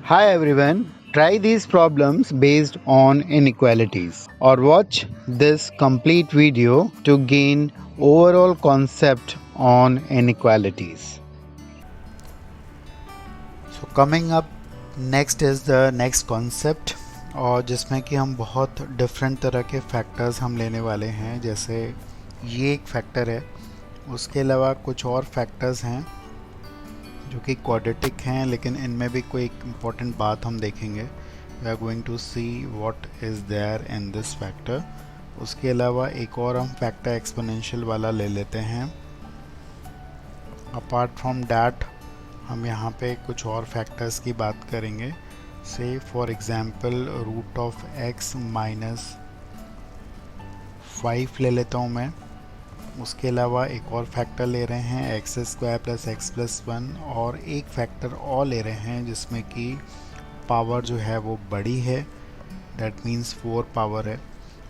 Hi everyone, try these problems based on inequalities or watch this complete video to gain overall concept on inequalities. So coming up next is the next concept और जिसमें कि हम बहुत different तरह के factors हम लेने वाले हैं। जैसे ये एक फैक्टर है, उसके अलावा कुछ और फैक्टर्स हैं जो कि क्वाड्रेटिक हैं, लेकिन इनमें भी कोई एक इम्पॉर्टेंट बात हम देखेंगे। We are going to see what is there in this factor. उसके अलावा एक और हम फैक्टर एक्सपोनेंशियल वाला ले लेते हैं। अपार्ट फ्रॉम डैट हम यहाँ पे कुछ और फैक्टर्स की बात करेंगे। से for example root of x minus 5 ले लेता हूँ मैं। उसके अलावा एक और फैक्टर ले रहे हैं x square plus x plus 1, और एक फैक्टर और ले रहे हैं जिसमें कि पावर जो है वो बड़ी है, दैट मीन्स 4 पावर है।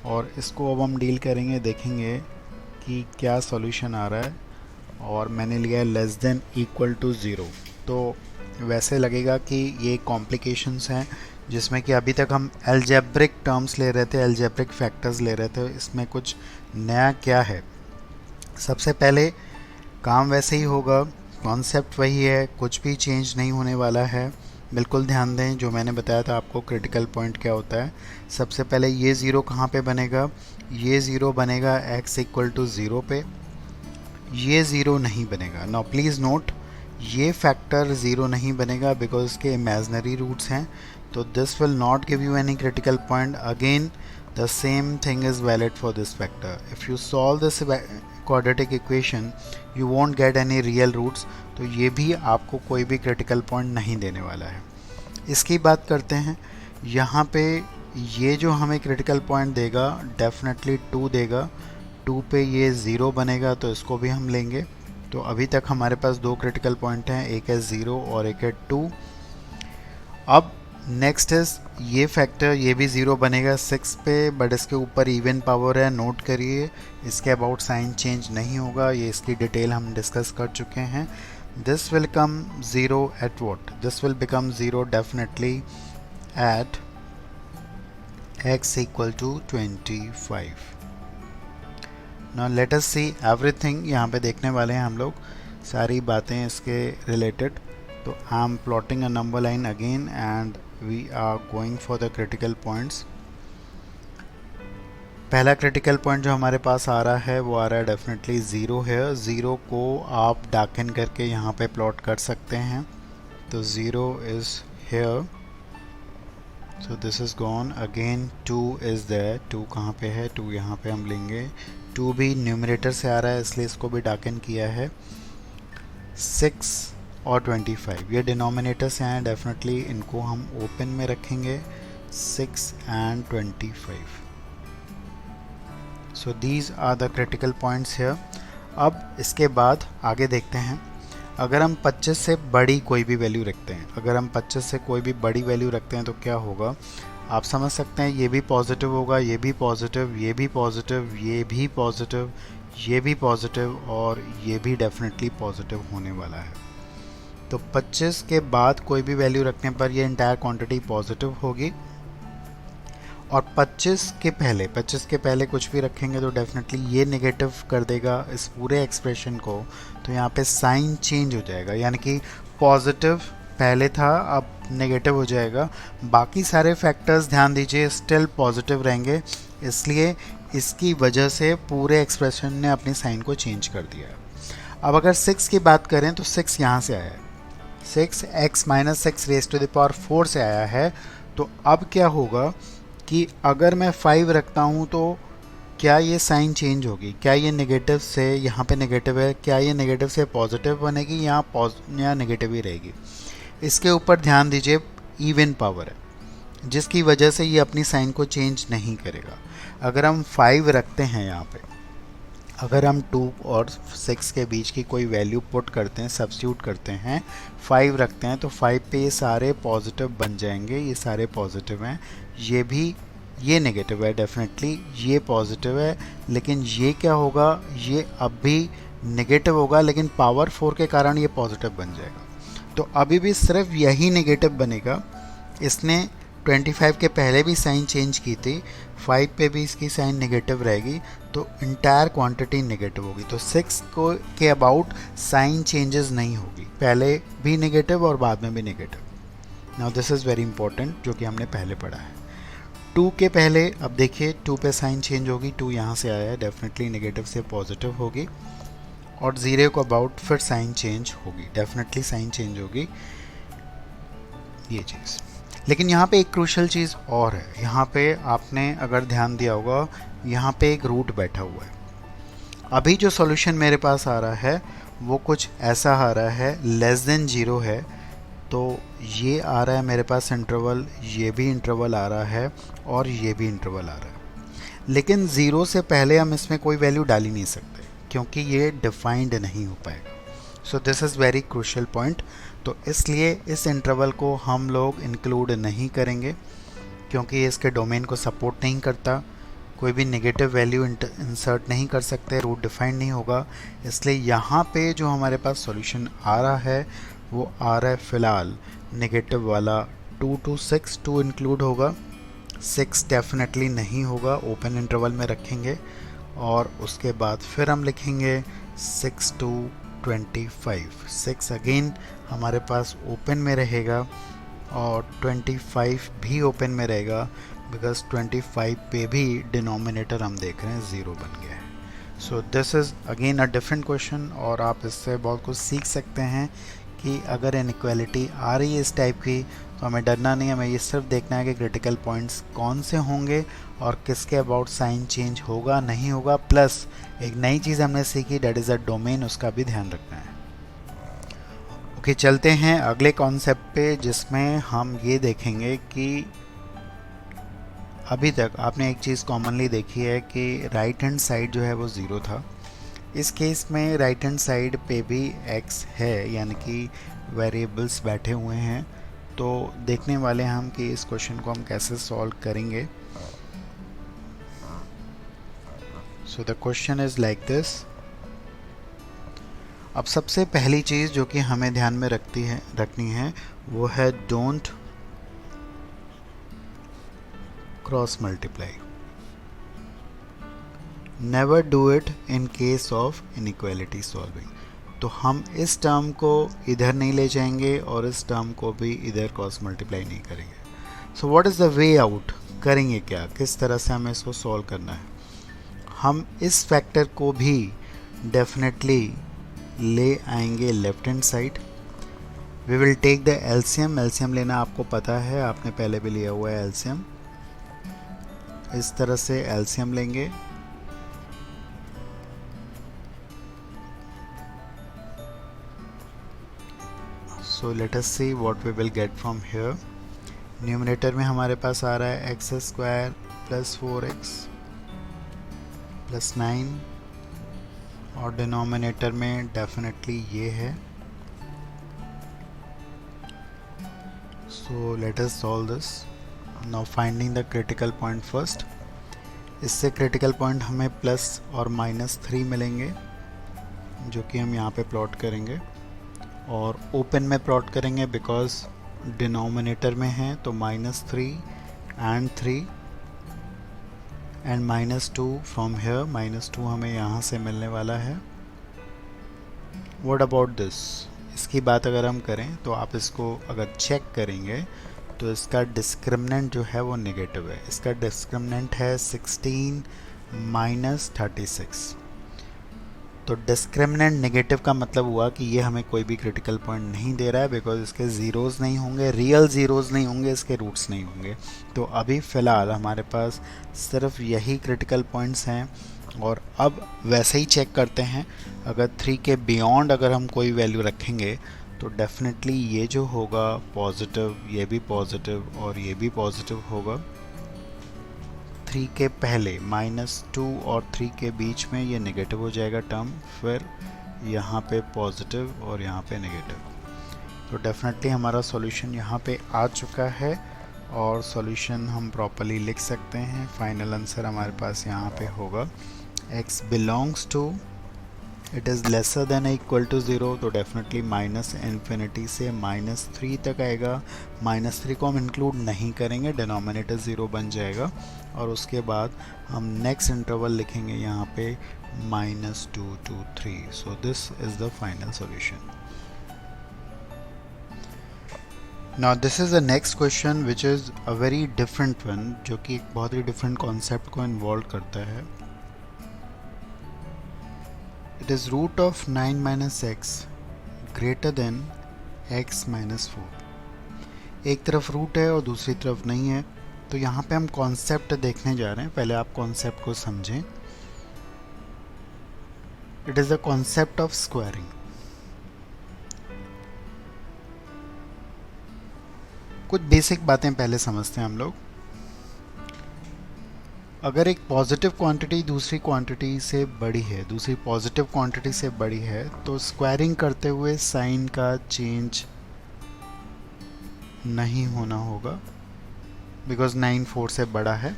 और इसको अब हम डील करेंगे, देखेंगे कि क्या सॉल्यूशन आ रहा है। और मैंने लिया है लेस देन इक्वल टू 0, तो वैसे लगेगा कि ये कॉम्प्लिकेशंस हैं जिसमें कि अभी तक हम एल्जेब्रिक टर्म्स ले रहे थे, एल्जेब्रिक फैक्टर्स ले रहे थे। इसमें कुछ नया क्या है? सबसे पहले काम वैसे ही होगा, कॉन्सेप्ट वही है, कुछ भी चेंज नहीं होने वाला है। बिल्कुल ध्यान दें, जो मैंने बताया था आपको क्रिटिकल पॉइंट क्या होता है। सबसे पहले ये ज़ीरो कहाँ पे बनेगा? ये ज़ीरो बनेगा x इक्वल टू 0 पे। ये ज़ीरो नहीं बनेगा। नाउ प्लीज़ नोट, ये फैक्टर ज़ीरो नहीं बनेगा बिकॉज इसके इमेजनरी रूट्स हैं, तो this will not give you any critical point. Again the same thing is valid for this factor. If you solve this quadratic equation you won't get any real roots, तो ये भी आपको कोई भी critical point नहीं देने वाला है। इसकी बात करते हैं, यहाँ पे ये जो हमें critical point देगा definitely 2 देगा। 2 पे ये 0 बनेगा, तो इसको भी हम लेंगे। तो अभी तक हमारे पास 2 critical point हैं, एक है 0 और एक है 2। अब नेक्स्ट इज ये फैक्टर, ये भी 0 बनेगा 6 पे, बट इसके ऊपर इवन पावर है। नोट करिए, इसके अबाउट साइन चेंज नहीं होगा, ये इसकी डिटेल हम डिस्कस कर चुके हैं। This will come 0 at what? This will become 0 definitely at x equal to 25। Now let us see everything. यहाँ पे देखने वाले हैं हम लोग सारी बातें इसके रिलेटेड। तो I M plotting a number line again and we are going for the critical points. पहला क्रिटिकल पॉइंट जो हमारे पास आ रहा है वो आ रहा है डेफिनेटली 0 है। 0 को आप डार्कन करके यहाँ पे प्लॉट कर सकते हैं। तो 0 is here, so this is gone. Again 2 is there. 2 कहाँ पे है? 2 यहाँ पे हम लेंगे। 2 भी न्यूमरेटर से आ रहा है, इसलिए इसको भी डार्कन किया है। 6 और 25 ये डिनोमिनेटर से आए, डेफिनेटली इनको हम ओपन में रखेंगे। 6 and 25, so these are the critical points here. अब इसके बाद आगे देखते हैं। अगर हम 25 से बड़ी कोई भी वैल्यू रखते हैं, अगर हम 25 से कोई भी बड़ी वैल्यू रखते हैं तो क्या होगा? आप समझ सकते हैं, ये भी पॉजिटिव होगा, ये भी पॉजिटिव, ये भी पॉजिटिव, ये भी पॉजिटिव, ये भी पॉजिटिव, और ये भी डेफिनेटली पॉजिटिव होने वाला है। तो 25 के बाद कोई भी वैल्यू रखने पर ये इंटायर क्वांटिटी पॉजिटिव होगी। और 25 के पहले कुछ भी रखेंगे तो डेफिनेटली ये नेगेटिव कर देगा इस पूरे एक्सप्रेशन को। तो यहाँ पे साइन चेंज हो जाएगा, यानी कि पॉजिटिव पहले था अब नेगेटिव हो जाएगा। बाकी सारे फैक्टर्स ध्यान दीजिए स्टिल पॉजिटिव रहेंगे, इसलिए इसकी वजह से पूरे एक्सप्रेशन ने अपनी साइन को चेंज कर दिया है। अब अगर 6 की बात करें तो 6 यहाँ से आया है, 6x minus 6 raise to the power 4 से आया है। तो अब क्या होगा कि अगर मैं 5 रखता हूँ तो क्या ये साइन चेंज होगी? क्या ये नेगेटिव से, यहाँ पे नेगेटिव है, क्या ये नेगेटिव से पॉजिटिव बनेगी या नेगेटिव ही रहेगी? इसके ऊपर ध्यान दीजिए, इवन पावर है जिसकी वजह से ये अपनी साइन को चेंज नहीं करेगा। अगर हम 5 रखते हैं यहाँ पे, अगर हम 2 और 6 के बीच की कोई वैल्यू पुट करते हैं, सब्स्टिट्यूट करते हैं, 5 रखते हैं, तो 5 पे ये सारे पॉजिटिव बन जाएंगे। ये सारे पॉजिटिव हैं, ये भी, ये नेगेटिव है डेफिनेटली, ये पॉजिटिव है, लेकिन ये क्या होगा? ये अब भी नेगेटिव होगा, लेकिन पावर 4 के कारण ये पॉजिटिव बन जाएगा। तो अभी भी सिर्फ यही नेगेटिव बनेगा, इसने 25 के पहले भी साइन चेंज की थी, 5 पे भी इसकी साइन नेगेटिव रहेगी, तो इंटायर क्वांटिटी नेगेटिव होगी। तो 6 को के अबाउट साइन चेंजेस नहीं होगी, पहले भी नेगेटिव और बाद में भी negative. Now this is very important, जो कि हमने पहले पढ़ा है। 2 के पहले अब देखिए 2 पे साइन चेंज होगी, 2 यहाँ से आया है, डेफिनेटली नेगेटिव से पॉजिटिव होगी, और 0 को अबाउट फिर साइन चेंज होगी, डेफिनेटली साइन चेंज होगी, ये चीज़। लेकिन यहाँ पे एक क्रूशल चीज़ और है, यहाँ पे आपने अगर ध्यान दिया होगा, यहाँ पे एक रूट बैठा हुआ है। अभी जो सॉल्यूशन मेरे पास आ रहा है वो कुछ ऐसा आ रहा है, लेस देन 0 है, तो ये आ रहा है मेरे पास इंटरवल, ये भी इंटरवल आ रहा है, और ये भी इंटरवल आ रहा है। लेकिन 0 से पहले हम इसमें कोई वैल्यू डाल ही नहीं सकते, क्योंकि ये डिफाइंड नहीं हो पाएगा। सो this is very crucial point. तो इसलिए इस इंटरवल को हम लोग इंक्लूड नहीं करेंगे, क्योंकि ये इसके डोमेन को सपोर्ट नहीं करता, कोई भी नेगेटिव वैल्यू इंसर्ट नहीं कर सकते, रूट डिफाइंड नहीं होगा। इसलिए यहाँ पे जो हमारे पास सॉल्यूशन आ रहा है वो आ रहा है फ़िलहाल नेगेटिव वाला 2 to 6, 2 इंक्लूड होगा, 6 डेफिनेटली नहीं होगा, ओपन इंटरवल में रखेंगे, और उसके बाद फिर हम लिखेंगे 6 to 25। 6 अगेन हमारे पास ओपन में रहेगा, और 25 भी ओपन में रहेगा, बिकॉज 25 पे भी डिनोमिनेटर हम देख रहे हैं 0 बन गया है। सो this is again a different question, और आप इससे बहुत कुछ सीख सकते हैं कि अगर इनइक्वालिटी आ रही है इस टाइप की, तो हमें डरना नहीं, हमें ये सिर्फ देखना है कि क्रिटिकल पॉइंट्स कौन से होंगे और किसके अबाउट साइन चेंज होगा नहीं होगा। प्लस एक नई चीज़ हमने सीखी, डेट इज़ अ डोमेन, उसका भी ध्यान रखना है। ओके, चलते हैं अगले कॉन्सेप्ट पे, जिसमें हम ये देखेंगे कि अभी तक आपने एक चीज़ कॉमनली देखी है कि राइट हैंड साइड जो है वो 0 था। इस केस में राइट हैंड साइड पे भी x है, यानी कि वेरिएबल्स बैठे हुए हैं। तो देखने वाले हैं हम कि इस क्वेश्चन को हम कैसे सॉल्व करेंगे। So the question is like this. अब सबसे पहली चीज़ जो कि हमें ध्यान में रखनी है वो है don't cross multiply, never do it in case of inequality solving. तो हम इस टर्म को इधर नहीं ले जाएंगे और इस टर्म को भी इधर क्रॉस मल्टीप्लाई नहीं करेंगे। So what is the way out, करेंगे क्या, किस तरह से हमें इसको सॉल्व करना है। हम इस फैक्टर को भी डेफिनेटली ले आएंगे left hand side. We will take the LCM, LCM लेना आपको पता है, आपने पहले भी लिया हुआ है एलसीएम। इस तरह से एलसीएम लेंगे, so let us see what we will get from here. Numerator में हमारे पास आ रहा है x² + 4x + 9, और डिनोमिनेटर में डेफिनेटली ये है। सो let us solve this. Now finding the critical point first. इससे क्रिटिकल पॉइंट हमें प्लस और -3 मिलेंगे, जो कि हम यहाँ पे प्लॉट करेंगे, और ओपन में प्लॉट करेंगे बिकॉज डिनोमिनेटर में है। तो -3 and 3 and -2 फ्रॉम हेयर, -2 हमें यहाँ से मिलने वाला है। व्हाट अबाउट दिस, इसकी बात अगर हम करें तो आप इसको अगर चेक करेंगे तो इसका डिस्क्रिमिनेंट जो है वो नेगेटिव है। इसका डिस्क्रिमिनेंट है 16 - 36। तो डिस्क्रिमिनेंट नेगेटिव का मतलब हुआ कि ये हमें कोई भी क्रिटिकल पॉइंट नहीं दे रहा है, बिकॉज इसके ज़ीरोज़ नहीं होंगे, रियल ज़ीरोज़ नहीं होंगे, इसके रूट्स नहीं होंगे। तो अभी फ़िलहाल हमारे पास सिर्फ यही क्रिटिकल पॉइंट्स हैं। और अब वैसे ही चेक करते हैं, अगर 3 के बियॉन्ड अगर हम कोई वैल्यू रखेंगे तो डेफिनेटली ये जो होगा पॉजिटिव, ये भी पॉजिटिव और ये भी पॉजिटिव होगा। 3 के पहले -2 और 3 के बीच में ये नेगेटिव हो जाएगा टर्म, फिर यहाँ पे पॉजिटिव और यहाँ पे नेगेटिव। तो डेफिनेटली हमारा सॉल्यूशन यहाँ पे आ चुका है, और सॉल्यूशन हम प्रॉपर्ली लिख सकते हैं। फाइनल आंसर हमारे पास यहाँ पे होगा x belongs to it is lesser than equal to 0, तो डेफिनेटली माइनस इन्फिनिटी से -3 तक आएगा। -3 को हम इंक्लूड नहीं करेंगे, डिनोमिनेटर 0 बन जाएगा। और उसके बाद हम नेक्स्ट इंटरवल लिखेंगे यहाँ पे -2 to 3। So this is the final solution. Now this is the next question which is a very different one, जो कि एक बहुत ही डिफरेंट कॉन्सेप्ट को इन्वॉल्व करता है। It is root of 9 minus x greater than x minus 4। एक तरफ root है और दूसरी तरफ नहीं है, तो यहाँ पे हम कॉन्सेप्ट देखने जा रहे हैं। पहले आप कॉन्सेप्ट को समझें। It is the concept of squaring. कुछ बेसिक बातें पहले समझते हैं हम लोग। अगर एक पॉजिटिव क्वांटिटी दूसरी क्वांटिटी से बड़ी है, दूसरी पॉजिटिव क्वांटिटी से बड़ी है, तो स्क्वायरिंग करते हुए साइन का चेंज नहीं होना होगा, बिकॉज 9 4 से बड़ा है।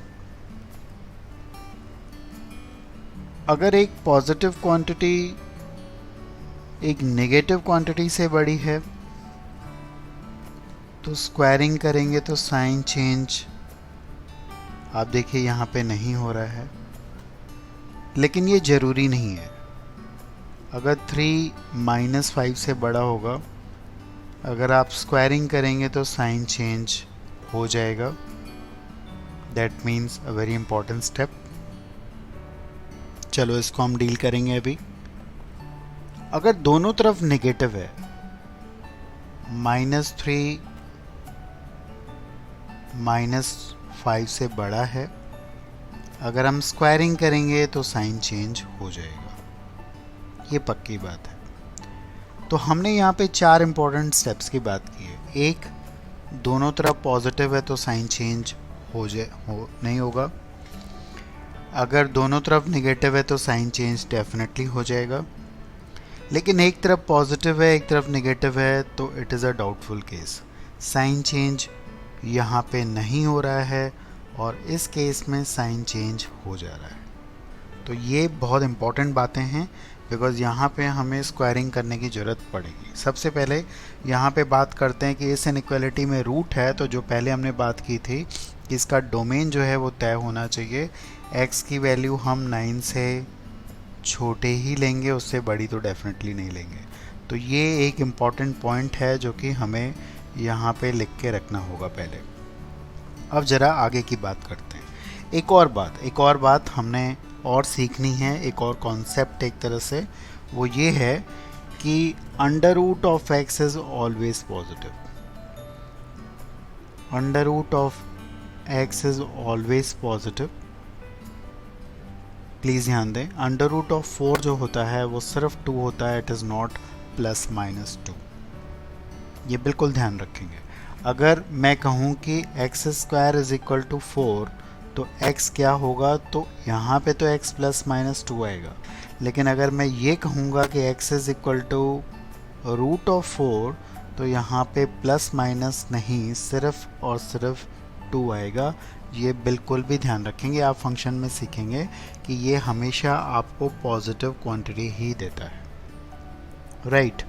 अगर एक पॉजिटिव क्वांटिटी एक नेगेटिव क्वांटिटी से बड़ी है, तो स्क्वायरिंग करेंगे तो साइन चेंज आप देखिए यहाँ पे नहीं हो रहा है, लेकिन ये ज़रूरी नहीं है। अगर 3 -5 से बड़ा होगा, अगर आप स्क्वायरिंग करेंगे तो साइन चेंज हो जाएगा। That means a very important step. चलो इसको हम डील करेंगे अभी। अगर दोनों तरफ नेगेटिव है, -3 -5 से बड़ा है, अगर हम स्क्वायरिंग करेंगे तो साइन चेंज हो जाएगा, ये पक्की बात है। तो हमने यहाँ पे 4 इंपॉर्टेंट स्टेप्स की बात की है। एक, दोनों तरफ पॉजिटिव है तो साइन चेंज नहीं होगा। अगर दोनों तरफ नेगेटिव है तो साइन चेंज डेफिनेटली हो जाएगा। लेकिन एक तरफ पॉजिटिव है एक तरफ नेगेटिव है, तो it is a doubtful case. Sign change यहाँ पे नहीं हो रहा है और इस केस में साइन चेंज हो जा रहा है। तो ये बहुत इंपॉर्टेंट बातें हैं, बिकॉज़ यहाँ पे हमें स्क्वायरिंग करने की ज़रूरत पड़ेगी। सबसे पहले यहाँ पे बात करते हैं कि इस इनइक्वालिटी में रूट है, तो जो पहले हमने बात की थी कि इसका डोमेन जो है वो तय होना चाहिए। x की वैल्यू हम 9 से छोटे ही लेंगे, उससे बड़ी तो डेफिनेटली नहीं लेंगे। तो ये एक इम्पॉर्टेंट पॉइंट है जो कि हमें यहाँ पे लिख के रखना होगा पहले। अब ज़रा आगे की बात करते हैं। एक और बात हमने और सीखनी है, एक और कॉन्सेप्ट एक तरह से, वो ये है कि under root of x is always positive. Under root of x is always positive. Please ध्यान दें, अंडर रूट ऑफ 4 जो होता है वो सिर्फ 2 होता है, इट इज़ नॉट +-2। ये बिल्कुल ध्यान रखेंगे। अगर मैं कहूँ कि x² इज़ इक्वल टू 4, तो x क्या होगा, तो यहाँ पे तो x +-2 आएगा। लेकिन अगर मैं ये कहूँगा कि x is equal to root of 4, तो यहाँ पे प्लस माइनस नहीं, सिर्फ और सिर्फ 2 आएगा। ये बिल्कुल भी ध्यान रखेंगे, आप फंक्शन में सीखेंगे कि ये हमेशा आपको पॉजिटिव क्वांटिटी ही देता है, राइट।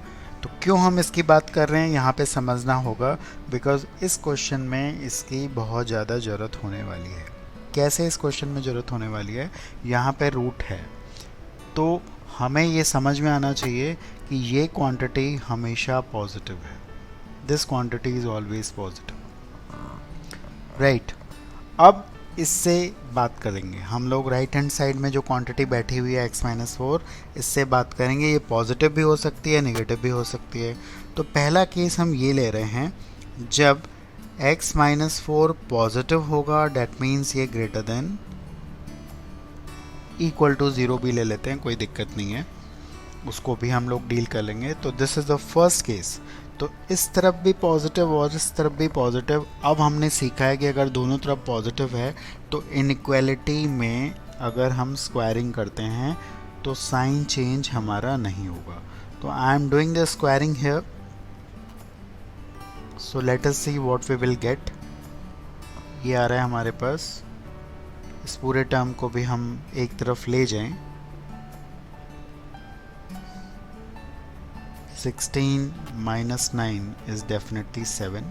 तो क्यों हम इसकी बात कर रहे हैं यहाँ पे समझना होगा, बिकॉज इस क्वेश्चन में इसकी बहुत ज़्यादा ज़रूरत होने वाली है। कैसे इस क्वेश्चन में ज़रूरत होने वाली है, यहाँ पे रूट है, तो हमें ये समझ में आना चाहिए कि ये क्वांटिटी हमेशा पॉजिटिव है। This quantity is always positive, right. अब इससे बात करेंगे हम लोग, राइट हैंड साइड में जो क्वांटिटी बैठी हुई है x-4, इससे बात करेंगे। ये पॉजिटिव भी हो सकती है, नेगेटिव भी हो सकती है। तो पहला केस हम ये ले रहे हैं, जब x-4 पॉजिटिव होगा, डैट मीन्स ये ग्रेटर देन इक्वल टू 0 भी ले लेते हैं, कोई दिक्कत नहीं है, उसको भी हम लोग डील कर लेंगे। तो this is the first case. तो इस तरफ भी पॉजिटिव और इस तरफ भी पॉजिटिव। अब हमने सीखा है कि अगर दोनों तरफ पॉजिटिव है तो इनइक्वालिटी में अगर हम स्क्वायरिंग करते हैं तो साइन चेंज हमारा नहीं होगा। तो I am doing the squaring here, so let us see what we will get. ये आ रहा है हमारे पास, इस पूरे टर्म को भी हम एक तरफ ले जाएं, 16 माइनस 9 इज़ डेफिनेटली 7,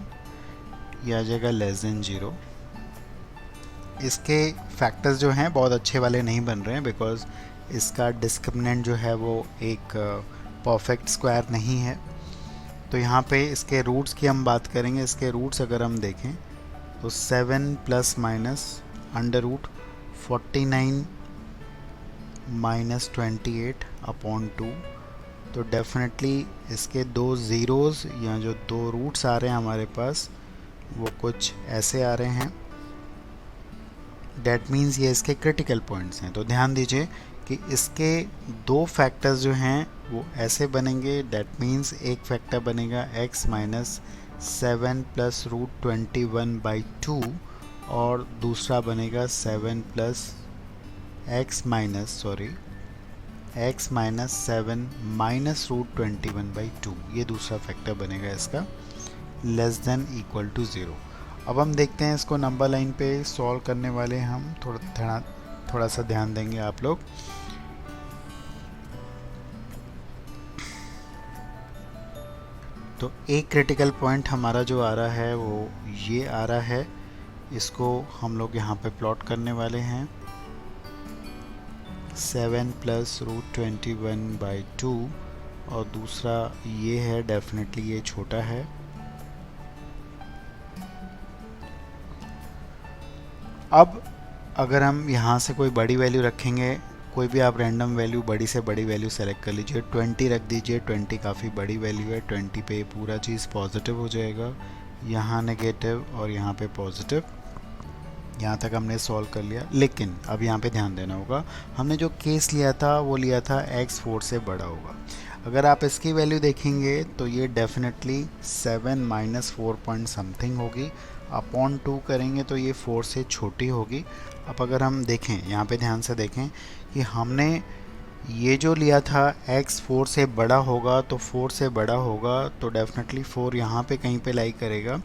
ये आ जाएगा लेस देन 0। इसके फैक्टर्स जो हैं बहुत अच्छे वाले नहीं बन रहे हैं बिकॉज इसका डिस्क्रिमिनेंट जो है वो एक परफेक्ट स्क्वायर नहीं है। तो यहाँ पे इसके रूट्स की हम बात करेंगे। इसके रूट्स अगर हम देखें तो 7 plus minus under root 49 minus 28 upon 2। तो डेफिनेटली इसके दो ज़ीरोज़ या जो दो रूट्स आ रहे हैं हमारे पास वो कुछ ऐसे आ रहे हैं। डैट मीन्स ये इसके क्रिटिकल पॉइंट्स हैं। तो ध्यान दीजिए कि इसके दो फैक्टर्स जो हैं वो ऐसे बनेंगे। डैट मीन्स एक फैक्टर बनेगा x माइनस 7 प्लस रूट 21/2 और दूसरा बनेगा 7 plus x minus 7 minus root 21/2। ये दूसरा फैक्टर बनेगा इसका लेस देन इक्वल टू 0। अब हम देखते हैं इसको नंबर लाइन पे सॉल्व करने वाले हम थोड़ा सा ध्यान देंगे आप लोग। तो एक क्रिटिकल पॉइंट हमारा जो आ रहा है वो ये आ रहा है, इसको हम लोग यहाँ पे प्लॉट करने वाले हैं 7 प्लस रूट 21/2 और दूसरा ये है, डेफिनेटली ये छोटा है। अब अगर हम यहाँ से कोई बड़ी वैल्यू रखेंगे, कोई भी आप रैंडम वैल्यू, बड़ी से बड़ी वैल्यू सेलेक्ट कर लीजिए, 20 रख दीजिए। 20 काफ़ी बड़ी वैल्यू है, 20 पे पूरा चीज़ पॉजिटिव हो जाएगा, यहाँ नेगेटिव और यहाँ पे पॉजिटिव। यहाँ तक हमने सॉल्व कर लिया। लेकिन अब यहाँ पे ध्यान देना होगा, हमने जो केस लिया था वो लिया था x 4 से बड़ा होगा। अगर आप इसकी वैल्यू देखेंगे तो ये डेफिनेटली 7 माइनस 4 पॉइंट समथिंग होगी, अपॉन 2 करेंगे तो ये 4 से छोटी होगी। अब अगर हम देखें, यहाँ पे ध्यान से देखें कि हमने ये जो लिया था x 4 से बड़ा होगा, तो 4 से बड़ा होगा तो डेफिनेटली 4 यहाँ पे कहीं पे लाई करेगा।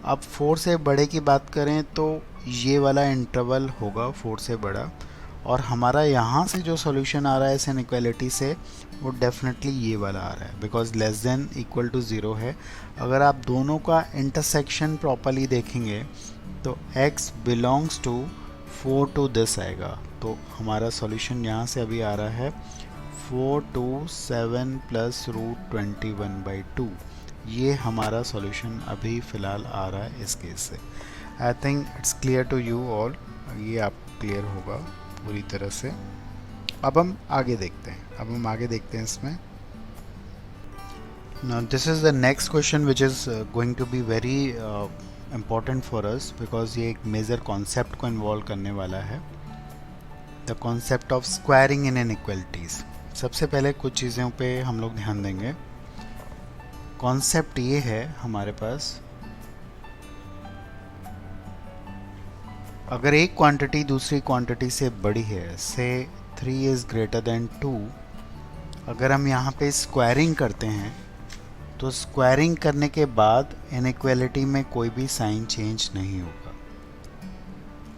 अब 4 से बड़े की बात करें तो ये वाला इंटरवल होगा 4 से बड़ा, और हमारा यहाँ से जो सॉल्यूशन आ रहा है इस इनइक्वालिटी से वो डेफिनेटली ये वाला आ रहा है because less than equal to 0 है। अगर आप दोनों का इंटरसेक्शन प्रॉपर्ली देखेंगे तो x belongs to 4 to this आएगा। तो हमारा सॉल्यूशन यहाँ से अभी आ रहा है 4 to 7 प्लस रूट 21/2। ये हमारा सॉल्यूशन अभी फ़िलहाल आ रहा है इस केस से। I think it's clear to you all, ये आप क्लियर होगा पूरी तरह से। अब हम आगे देखते हैं इसमें। Now this is the next question which is going to be very important for us because ये एक मेजर कॉन्सेप्ट को इन्वॉल्व करने वाला है, the concept of squaring in inequalities. सबसे पहले कुछ चीज़ों पे हम लोग ध्यान देंगे। कॉन्सेप्ट ये है हमारे पास, अगर एक क्वांटिटी दूसरी क्वांटिटी से बड़ी है, से 3 इज़ ग्रेटर देन 2, अगर हम यहाँ पे स्क्वायरिंग करते हैं तो स्क्वायरिंग करने के बाद इनइक्वालिटी में कोई भी साइन चेंज नहीं होगा।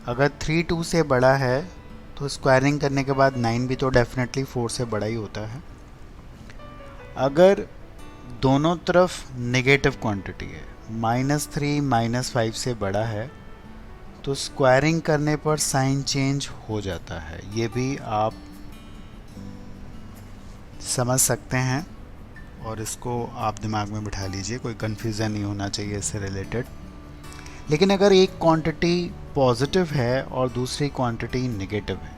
अगर 3 2 से बड़ा है तो स्क्वायरिंग करने के बाद 9 भी तो डेफिनेटली 4 से बड़ा ही होता है। अगर दोनों तरफ नेगेटिव क्वांटिटी है, -3 -5 से बड़ा है, तो स्क्वायरिंग करने पर साइन चेंज हो जाता है। ये भी आप समझ सकते हैं और इसको आप दिमाग में बिठा लीजिए, कोई कन्फ्यूज़न नहीं होना चाहिए इससे रिलेटेड। लेकिन अगर एक क्वांटिटी पॉजिटिव है और दूसरी क्वांटिटी नेगेटिव है,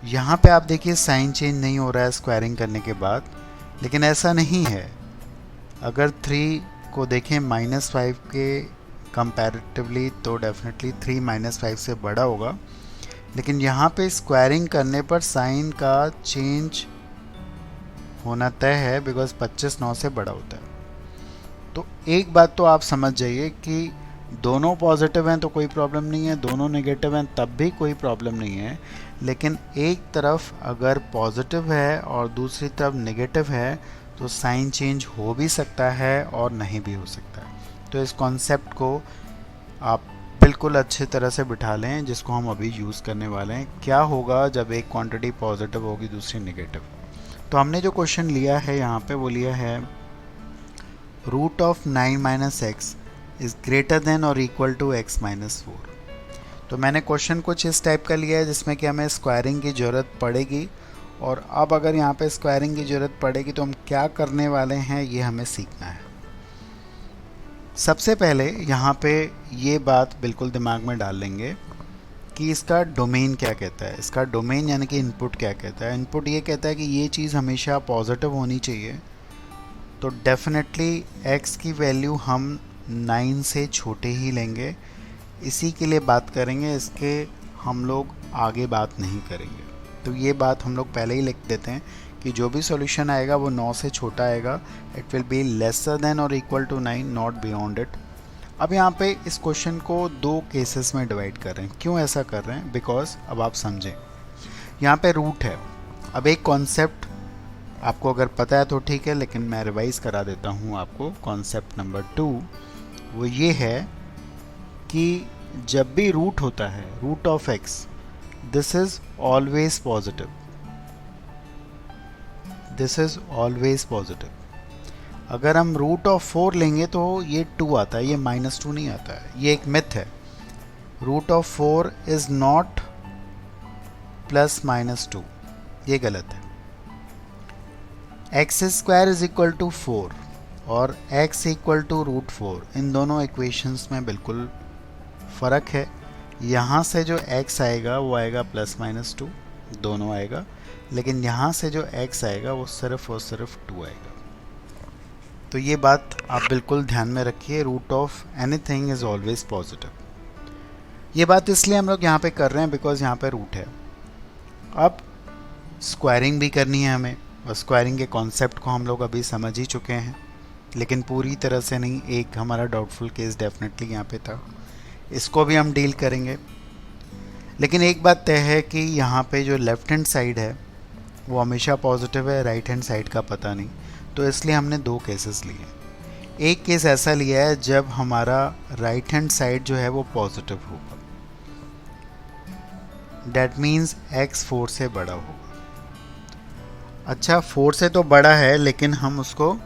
यहाँ पे आप देखिए साइन चेंज नहीं हो रहा है स्क्वायरिंग करने के बाद, लेकिन ऐसा नहीं है। अगर 3 को देखें -5 के कंपैरेटिवली तो डेफिनेटली 3 -5 से बड़ा होगा, लेकिन यहाँ पे स्क्वायरिंग करने पर साइन का चेंज होना तय है बिकॉज 25 9 से बड़ा होता है। तो एक बात तो आप समझ जाइए कि दोनों पॉजिटिव हैं तो कोई प्रॉब्लम नहीं है, दोनों नेगेटिव हैं तब भी कोई प्रॉब्लम नहीं है, लेकिन एक तरफ अगर पॉजिटिव है और दूसरी तरफ नेगेटिव है तो साइन चेंज हो भी सकता है और नहीं भी हो सकता है। तो इस कॉन्सेप्ट को आप बिल्कुल अच्छी तरह से बिठा लें, जिसको हम अभी यूज़ करने वाले हैं। क्या होगा जब एक क्वांटिटी पॉजिटिव होगी दूसरी नेगेटिव। तो हमने जो क्वेश्चन लिया है यहाँ पे वो लिया है root of 9 minus x is greater than और इक्वल टू एक्स माइनस 4। तो मैंने क्वेश्चन कुछ इस टाइप का लिया है जिसमें कि हमें स्क्वायरिंग की ज़रूरत पड़ेगी, और अब अगर यहाँ पे स्क्वायरिंग की ज़रूरत पड़ेगी तो हम क्या करने वाले हैं ये हमें सीखना है। सबसे पहले यहाँ पे ये बात बिल्कुल दिमाग में डाल लेंगे कि इसका डोमेन क्या कहता है। इसका डोमेन यानी कि इनपुट क्या कहता है। इनपुट ये कहता है कि ये चीज़ हमेशा पॉजिटिव होनी चाहिए, तो डेफिनेटली x की वैल्यू हम 9 से छोटे ही लेंगे। इसी के लिए बात करेंगे, इसके हम लोग आगे बात नहीं करेंगे। तो ये बात हम लोग पहले ही लिख देते हैं कि जो भी सॉल्यूशन आएगा वो 9 से छोटा आएगा। It will be lesser than और equal to 9, not beyond it. अब यहाँ पे इस क्वेश्चन को दो केसेस में डिवाइड कर रहे हैं। क्यों ऐसा कर रहे हैं? बिकॉज अब आप समझें, यहाँ पे रूट है। अब एक कॉन्सेप्ट आपको अगर पता है तो ठीक है, लेकिन मैं रिवाइज करा देता हूँ आपको। कॉन्सेप्ट नंबर 2 वो ये है कि जब भी रूट होता है, root of x, this is always positive. This is always positive. अगर हम रूट ऑफ 4 लेंगे तो ये 2 आता है, ये -2 नहीं आता है। ये एक मिथ है। रूट ऑफ 4 इज नॉट +-2, ये गलत है। X square is equal to 4 और x इक्वल टू √4, इन दोनों इक्वेशंस में बिल्कुल फ़र्क है। यहाँ से जो x आएगा वो आएगा +-2, दोनों आएगा, लेकिन यहाँ से जो x आएगा वो सिर्फ और सिर्फ 2 आएगा। तो ये बात आप बिल्कुल ध्यान में रखिए, root of anything is always positive. ये बात इसलिए हम लोग यहाँ पे कर रहे हैं बिकॉज यहाँ पे रूट है। अब स्क्वायरिंग भी करनी है हमें, और स्क्वायरिंग के कॉन्सेप्ट को हम लोग अभी समझ ही चुके हैं, लेकिन पूरी तरह से नहीं। एक हमारा डाउटफुल केस डेफिनेटली यहाँ पे था, इसको भी हम डील करेंगे। लेकिन एक बात तय है कि यहाँ पे जो लेफ़्ट हैंड साइड है वो हमेशा पॉजिटिव है, राइट हैंड साइड का पता नहीं। तो इसलिए हमने दो केसेस लिए। एक केस ऐसा लिया है जब हमारा राइट हैंड साइड जो है वो पॉजिटिव होगा, डैट मीन्स x 4 से बड़ा होगा। अच्छा, 4 से तो बड़ा है, लेकिन हम उसको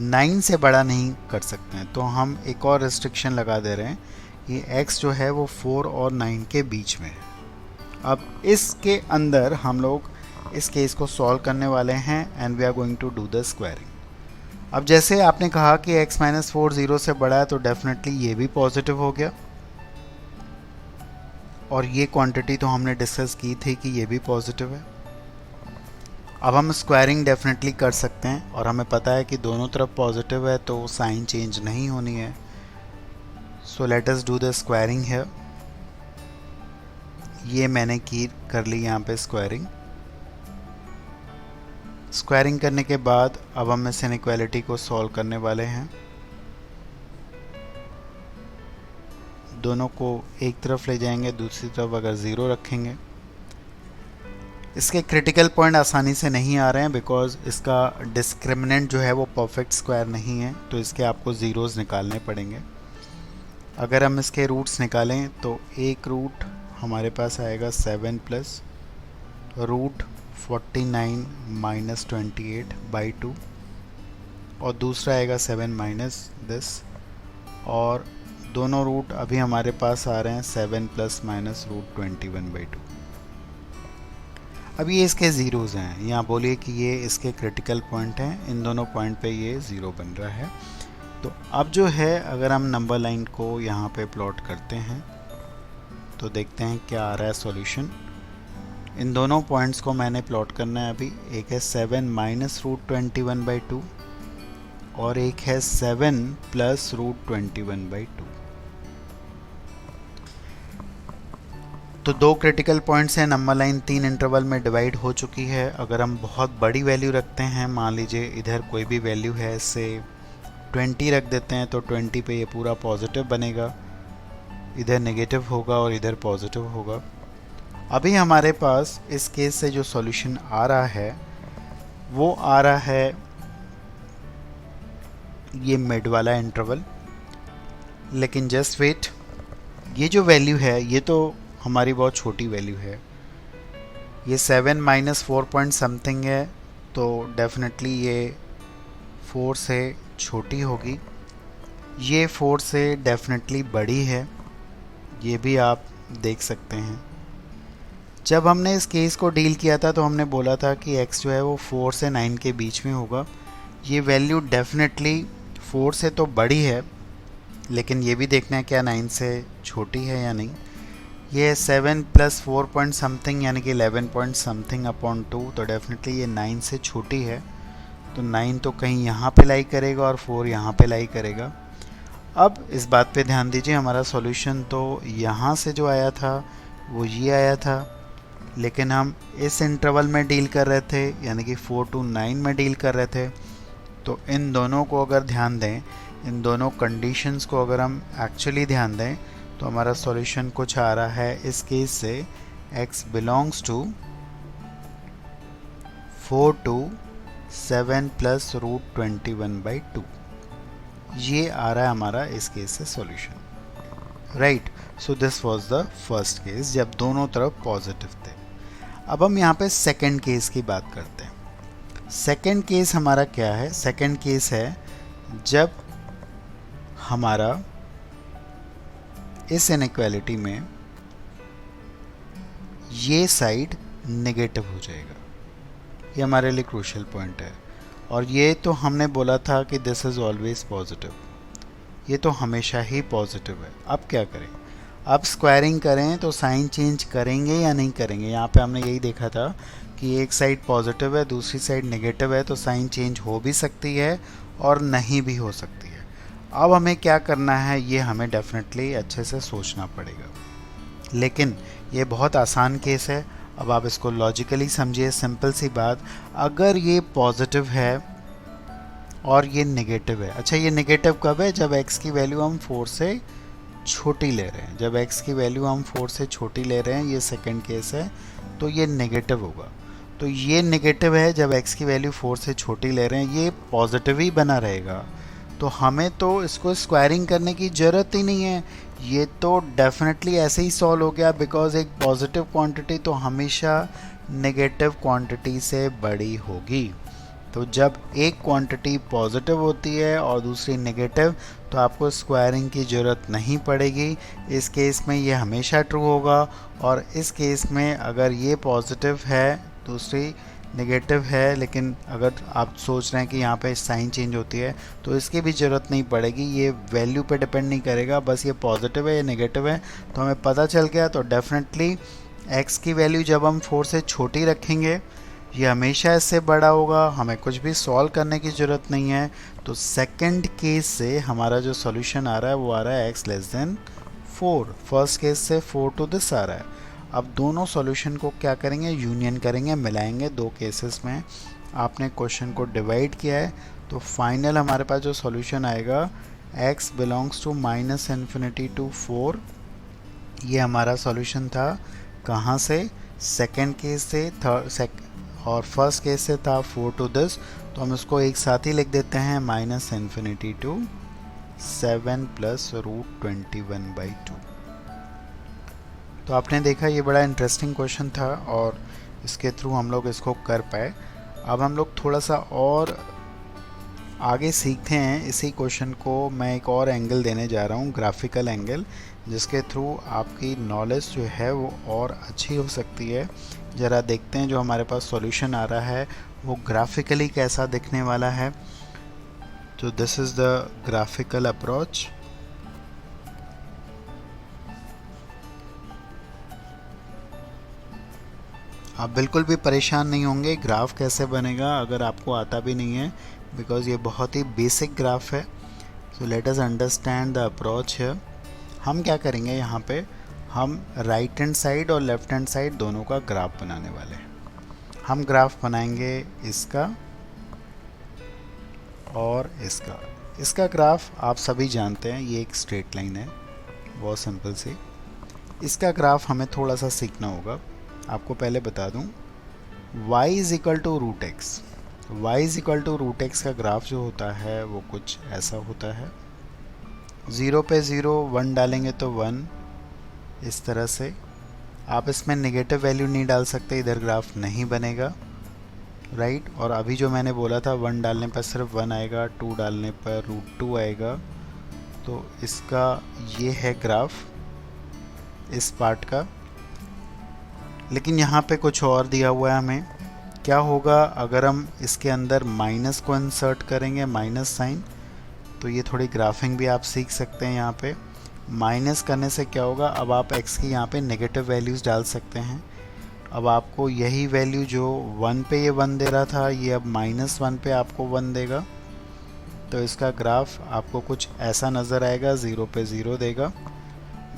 9 से बड़ा नहीं कर सकते हैं, तो हम एक और रिस्ट्रिक्शन लगा दे रहे हैं। ये x जो है वो 4 और 9 के बीच में है। अब इसके अंदर हम लोग इस केस को सॉल्व करने वाले हैं and we are going to do the squaring. अब जैसे आपने कहा कि x-4 0 से बड़ा है, तो डेफिनेटली ये भी पॉजिटिव हो गया, और ये क्वांटिटी तो हमने डिस्कस की थी कि ये भी पॉजिटिव है। अब हम स्क्वायरिंग डेफिनेटली कर सकते हैं, और हमें पता है कि दोनों तरफ पॉजिटिव है तो साइन चेंज नहीं होनी है। सो let us do the squaring है। ये मैंने कर ली यहाँ पे स्क्वायरिंग। स्क्वायरिंग करने के बाद अब हम इस इनइक्वालिटी को सॉल्व करने वाले हैं। दोनों को एक तरफ ले जाएंगे, दूसरी तरफ अगर 0 रखेंगे। इसके क्रिटिकल पॉइंट आसानी से नहीं आ रहे हैं बिकॉज इसका डिस्क्रिमिनेंट जो है वो परफेक्ट स्क्वायर नहीं है, तो इसके आपको ज़ीरोज़ निकालने पड़ेंगे। अगर हम इसके रूट्स निकालें तो एक रूट हमारे पास आएगा 7 प्लस √49 माइनस 28/2, और दूसरा आएगा 7 माइनस दिस, और दोनों रूट अभी हमारे पास आ रहे हैं 7 प्लस माइनस √21/2। अब ये इसके ज़ीरोज़ हैं, यहाँ बोलिए कि ये इसके क्रिटिकल पॉइंट हैं, इन दोनों पॉइंट पे ये 0 बन रहा है। तो अब जो है अगर हम नंबर लाइन को यहाँ पे प्लॉट करते हैं तो देखते हैं क्या आ रहा है सॉल्यूशन। इन दोनों पॉइंट्स को मैंने प्लॉट करना है अभी। एक है 7 माइनस √21/2 और एक है 7 प्लस √21/2। तो दो क्रिटिकल पॉइंट्स हैं, नंबर लाइन 3 इंटरवल में डिवाइड हो चुकी है। अगर हम बहुत बड़ी वैल्यू रखते हैं, मान लीजिए इधर कोई भी वैल्यू है, से 20 रख देते हैं, तो 20 पे ये पूरा पॉजिटिव बनेगा, इधर नेगेटिव होगा और इधर पॉजिटिव होगा। अभी हमारे पास इस केस से जो सॉल्यूशन आ रहा है वो आ रहा है ये मिड वाला इंटरवल। लेकिन जस्ट वेट, ये जो वैल्यू है ये तो हमारी बहुत छोटी वैल्यू है। ये 7 माइनस 4 पॉइंट समथिंग है, तो डेफिनेटली ये 4 से छोटी होगी, ये 4 से डेफिनेटली बड़ी है, ये भी आप देख सकते हैं। जब हमने इस केस को डील किया था तो हमने बोला था कि x जो है वो 4 से 9 के बीच में होगा। ये वैल्यू डेफिनेटली 4 से तो बड़ी है, लेकिन ये भी देखना है क्या 9 से छोटी है या नहीं। ये 7 प्लस 4 पॉइंट समथिंग यानी कि 11 पॉइंट समथिंग अपॉन 2, तो डेफिनेटली ये 9 से छोटी है। तो 9 तो कहीं यहाँ पे लाई करेगा और 4 यहाँ पे लाई करेगा। अब इस बात पे ध्यान दीजिए, हमारा सॉल्यूशन तो यहाँ से जो आया था वो ये आया था, लेकिन हम इस इंटरवल में डील कर रहे थे यानी कि 4 to 9 में डील कर रहे थे। तो इन दोनों को अगर ध्यान दें, इन दोनों कंडीशंस को अगर हम एक्चुअली ध्यान दें, तो हमारा सॉल्यूशन कुछ आ रहा है इस केस से x belongs to 4 to 7 plus root 21/2। ये आ रहा है हमारा इस केस से solution, right. So this was the first case जब दोनों तरफ पॉजिटिव थे। अब हम यहाँ पे सेकंड केस की बात करते हैं। सेकंड केस हमारा क्या है? सेकंड केस है जब हमारा इस इनइक्वालिटी में ये साइड नेगेटिव हो जाएगा। ये हमारे लिए क्रूशियल पॉइंट है, और ये तो हमने बोला था कि दिस इज़ ऑलवेज पॉजिटिव, ये तो हमेशा ही पॉजिटिव है। अब क्या करें? अब स्क्वायरिंग करें तो साइन चेंज करेंगे या नहीं करेंगे? यहाँ पे हमने यही देखा था कि एक साइड पॉजिटिव है, दूसरी साइड नेगेटिव है, तो साइन चेंज हो भी सकती है और नहीं भी हो सकती है। अब हमें क्या करना है, ये हमें डेफिनेटली अच्छे से सोचना पड़ेगा, लेकिन ये बहुत आसान केस है। अब आप इसको लॉजिकली समझिए, सिंपल सी बात, अगर ये पॉजिटिव है और ये नेगेटिव है। अच्छा, ये नेगेटिव कब है? जब x की वैल्यू हम 4 से छोटी ले रहे हैं। जब x की वैल्यू हम 4 से छोटी ले रहे हैं, ये सेकंड केस है, तो ये नेगेटिव होगा। तो ये नेगेटिव है जब x की वैल्यू 4 से छोटी ले रहे हैं, ये पॉजिटिव ही बना रहेगा। तो हमें तो इसको स्क्वायरिंग करने की ज़रूरत ही नहीं है, ये तो डेफिनेटली ऐसे ही सॉल्व हो गया, बिकॉज एक पॉजिटिव क्वांटिटी तो हमेशा नेगेटिव क्वांटिटी से बड़ी होगी। तो जब एक क्वांटिटी पॉजिटिव होती है और दूसरी नेगेटिव, तो आपको स्क्वायरिंग की ज़रूरत नहीं पड़ेगी। इस केस में ये हमेशा ट्रू होगा, और इस केस में अगर ये पॉजिटिव है, दूसरी नेगेटिव है, लेकिन अगर आप सोच रहे हैं कि यहाँ पे साइन चेंज होती है, तो इसकी भी ज़रूरत नहीं पड़ेगी। ये वैल्यू पे डिपेंड नहीं करेगा, बस ये पॉजिटिव है या नेगेटिव है तो हमें पता चल गया। तो डेफिनेटली x की वैल्यू जब हम 4 से छोटी रखेंगे, ये हमेशा इससे बड़ा होगा, हमें कुछ भी सॉल्व करने की ज़रूरत नहीं है। तो सेकंड केस से हमारा जो सॉल्यूशन आ रहा है वो आ रहा है x less than 4। First case से 4 टू दिस आ रहा है। अब दोनों सॉल्यूशन को क्या करेंगे? यूनियन करेंगे, मिलाएंगे। दो केसेस में आपने क्वेश्चन को डिवाइड किया है, तो फाइनल हमारे पास जो सॉल्यूशन आएगा x बिलोंग्स टू -∞ to 4। ये हमारा सॉल्यूशन था कहाँ से? सेकंड केस से, और फर्स्ट केस से था 4 टू दिस, तो हम इसको एक साथ ही लिख देते हैं -∞ to 7 प्लस रूट 21/2। तो आपने देखा ये बड़ा इंटरेस्टिंग क्वेश्चन था और इसके थ्रू हम लोग इसको कर पाए। अब हम लोग थोड़ा सा और आगे सीखते हैं। इसी क्वेश्चन को मैं एक और एंगल देने जा रहा हूँ, ग्राफिकल एंगल, जिसके थ्रू आपकी नॉलेज जो है वो और अच्छी हो सकती है। ज़रा देखते हैं जो हमारे पास सॉल्यूशन आ रहा है वो ग्राफिकली कैसा दिखने वाला है। तो this is the graphical approach. आप बिल्कुल भी परेशान नहीं होंगे ग्राफ कैसे बनेगा अगर आपको आता भी नहीं है, बिकॉज ये बहुत ही बेसिक ग्राफ है। सो let us understand the approach है। हम क्या करेंगे, यहाँ पे हम राइट हैंड साइड और लेफ्ट हैंड साइड दोनों का ग्राफ बनाने वाले हैं। हम ग्राफ बनाएंगे इसका और इसका। इसका ग्राफ आप सभी जानते हैं, ये एक स्ट्रेट लाइन है, बहुत सिंपल सी। इसका ग्राफ हमें थोड़ा सा सीखना होगा। आपको पहले बता दूं, y is equal to root x. Y is equal to root x का ग्राफ जो होता है वो कुछ ऐसा होता है। 0 पे 0, 1 डालेंगे तो 1, इस तरह से। आप इसमें नेगेटिव वैल्यू नहीं डाल सकते, इधर ग्राफ नहीं बनेगा। राइट। और अभी जो मैंने बोला था 1 डालने पर सिर्फ 1 आएगा, 2 डालने पर √2 आएगा। तो इसका ये है ग्राफ इस पार्ट का। लेकिन यहाँ पे कुछ और दिया हुआ है हमें। क्या होगा अगर हम इसके अंदर माइनस को इंसर्ट करेंगे, माइनस साइन। तो ये थोड़ी ग्राफिंग भी आप सीख सकते हैं। यहाँ पे माइनस करने से क्या होगा, अब आप x की यहाँ पे नेगेटिव वैल्यूज़ डाल सकते हैं। अब आपको यही वैल्यू जो 1 पे ये 1 दे रहा था, ये अब -1 पे आपको 1 देगा। तो इसका ग्राफ आपको कुछ ऐसा नज़र आएगा, 0 पे 0 देगा।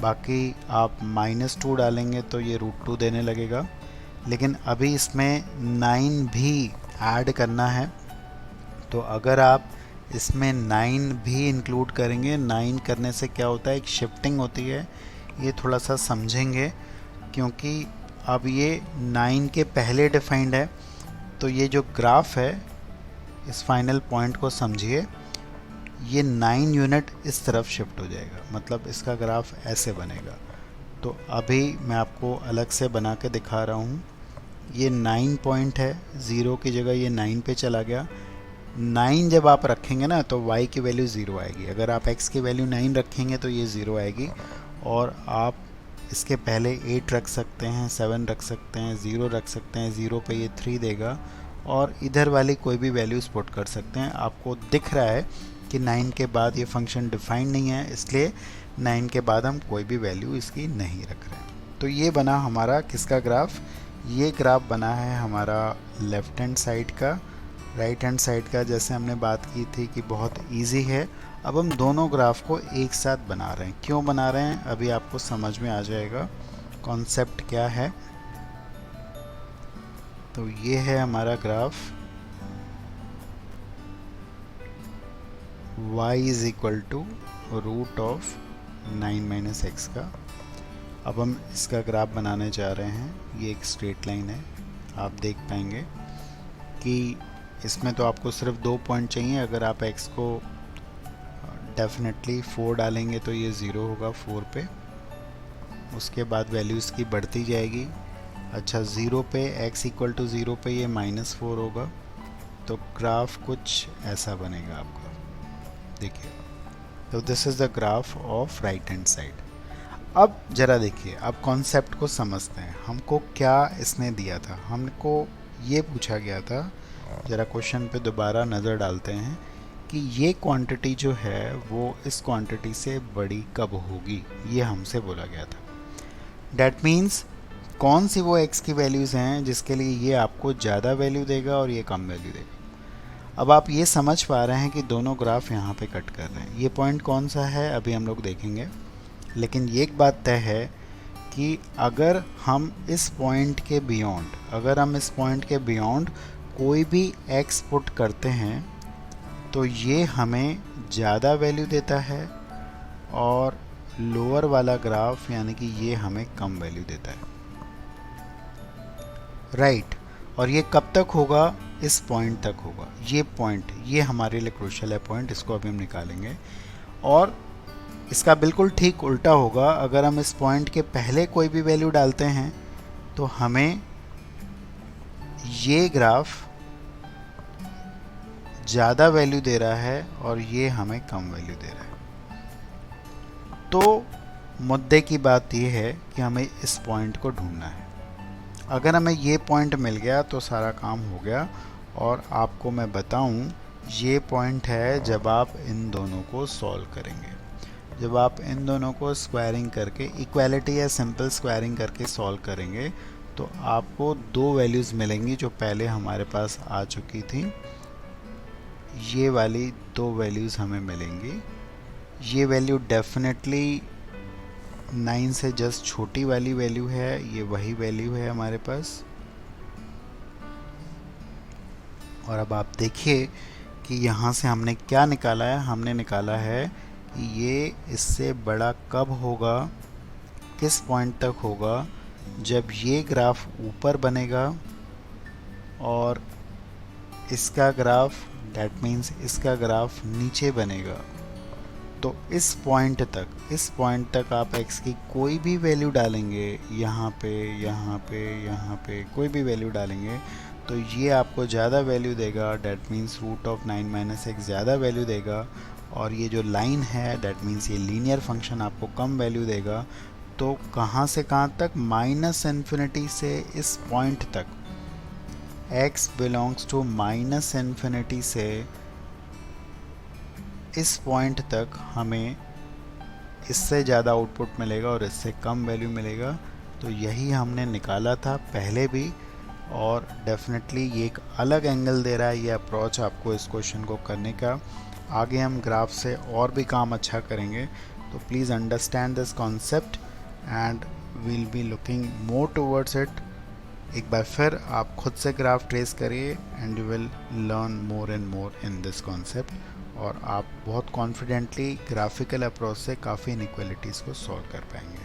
बाकी आप -2 डालेंगे तो ये √2 देने लगेगा। लेकिन अभी इसमें 9 भी ऐड करना है। तो अगर आप इसमें 9 भी इंक्लूड करेंगे, 9 करने से क्या होता है, एक शिफ्टिंग होती है। ये थोड़ा सा समझेंगे क्योंकि अब ये 9 के पहले डिफाइंड है। तो ये जो ग्राफ है, इस फाइनल पॉइंट को समझिए, ये 9 यूनिट इस तरफ शिफ्ट हो जाएगा, मतलब इसका ग्राफ ऐसे बनेगा। तो अभी मैं आपको अलग से बना के दिखा रहा हूँ। ये 9 पॉइंट है, 0 की जगह ये 9 पे चला गया। 9 जब आप रखेंगे ना तो y की वैल्यू 0 आएगी। अगर आप x की वैल्यू 9 रखेंगे तो ये 0 आएगी। और आप इसके पहले 8 रख सकते हैं, 7 रख सकते हैं, 0 रख सकते हैं। 0 पे ये 3 देगा। और इधर वाली कोई भी वैल्यूज़ पुट कर सकते हैं। आपको दिख रहा है कि 9 के बाद ये फंक्शन डिफाइंड नहीं है, इसलिए 9 के बाद हम कोई भी वैल्यू इसकी नहीं रख रहे हैं। तो ये बना हमारा किसका ग्राफ, ये ग्राफ बना है हमारा लेफ़्ट हैंड साइड का। राइट हैंड साइड का जैसे हमने बात की थी कि बहुत इजी है। अब हम दोनों ग्राफ को एक साथ बना रहे हैं। क्यों बना रहे हैं अभी आपको समझ में आ जाएगा कॉन्सेप्ट क्या है। तो ये है हमारा graph y is equal to √9 - x का। अब हम इसका ग्राफ बनाने जा रहे हैं। ये एक स्ट्रेट लाइन है, आप देख पाएंगे कि इसमें तो आपको सिर्फ 2 पॉइंट चाहिए। अगर आप x को डेफिनेटली 4 डालेंगे तो ये 0 होगा 4 पे। उसके बाद वैल्यूज़ की बढ़ती जाएगी। अच्छा, 0 पे x इक्वल टू 0 पे ये -4 होगा। तो ग्राफ कुछ ऐसा बनेगा आपका, देखिए। तो this is the graph of right hand side. अब ज़रा देखिए, अब कॉन्सेप्ट को समझते हैं। हमको क्या इसने दिया था, हमको ये पूछा गया था। ज़रा क्वेश्चन पे दोबारा नज़र डालते हैं कि ये क्वांटिटी जो है वो इस क्वांटिटी से बड़ी कब होगी, ये हमसे बोला गया था। डैट मीन्स कौन सी वो x की वैल्यूज़ हैं जिसके लिए ये आपको ज़्यादा वैल्यू देगा और ये कम वैल्यू देगा। अब आप ये समझ पा रहे हैं कि दोनों ग्राफ यहाँ पे कट कर रहे हैं। ये पॉइंट कौन सा है अभी हम लोग देखेंगे। लेकिन ये एक बात तय है कि अगर हम इस पॉइंट के बियॉन्ड कोई भी x पुट करते हैं तो ये हमें ज़्यादा वैल्यू देता है, और लोअर वाला ग्राफ यानी कि ये हमें कम वैल्यू देता है। राइट। और ये कब तक होगा, इस पॉइंट तक होगा। ये पॉइंट, ये हमारे लिए क्रूशियल है पॉइंट, इसको अभी हम निकालेंगे। और इसका बिल्कुल ठीक उल्टा होगा। अगर हम इस पॉइंट के पहले कोई भी वैल्यू डालते हैं तो हमें ये ग्राफ ज़्यादा वैल्यू दे रहा है और ये हमें कम वैल्यू दे रहा है। तो मुद्दे की बात ये है कि हमें इस पॉइंट को ढूंढना है। अगर हमें ये पॉइंट मिल गया तो सारा काम हो गया। और आपको मैं बताऊं, ये पॉइंट है जब आप इन दोनों को सॉल्व करेंगे। जब आप इन दोनों को स्क्वायरिंग करके, इक्वालिटी या सिंपल स्क्वायरिंग करके सॉल्व करेंगे तो आपको 2 वैल्यूज़ मिलेंगी जो पहले हमारे पास आ चुकी थी। ये वाली 2 वैल्यूज़ हमें मिलेंगी। ये वैल्यू डेफिनेटली 9 से जस्ट छोटी वाली वैल्यू है, ये वही वैल्यू है हमारे पास। और अब आप देखिए कि यहाँ से हमने क्या निकाला है। हमने निकाला है कि ये इससे बड़ा कब होगा, किस पॉइंट तक होगा, जब ये ग्राफ ऊपर बनेगा और इसका ग्राफ, डैट मीन्स इसका ग्राफ नीचे बनेगा। तो इस पॉइंट तक आप x की कोई भी वैल्यू डालेंगे, यहाँ पे, यहाँ पे, यहाँ पे कोई भी वैल्यू डालेंगे तो ये आपको ज़्यादा वैल्यू देगा, that means root of 9 minus x ज़्यादा वैल्यू देगा, और ये जो लाइन है डेट मीन्स ये लीनियर फंक्शन आपको कम वैल्यू देगा। तो कहाँ से कहाँ तक, माइनस इन्फिनिटी से इस पॉइंट तक, x belongs to minus infinity से इस पॉइंट तक हमें इससे ज़्यादा आउटपुट मिलेगा और इससे कम वैल्यू मिलेगा। तो यही हमने निकाला था पहले भी, और डेफिनेटली ये एक अलग एंगल दे रहा है ये अप्रोच आपको इस क्वेश्चन को करने का। आगे हम ग्राफ से और भी काम अच्छा करेंगे, तो please understand this concept and we'll be looking more towards it. एक बार फिर आप खुद से ग्राफ ट्रेस करिए and you will learn more and more in this concept, और आप बहुत कॉन्फिडेंटली ग्राफिकल अप्रोच से काफ़ी इनइक्वालिटीज़ को सॉल्व कर पाएंगे।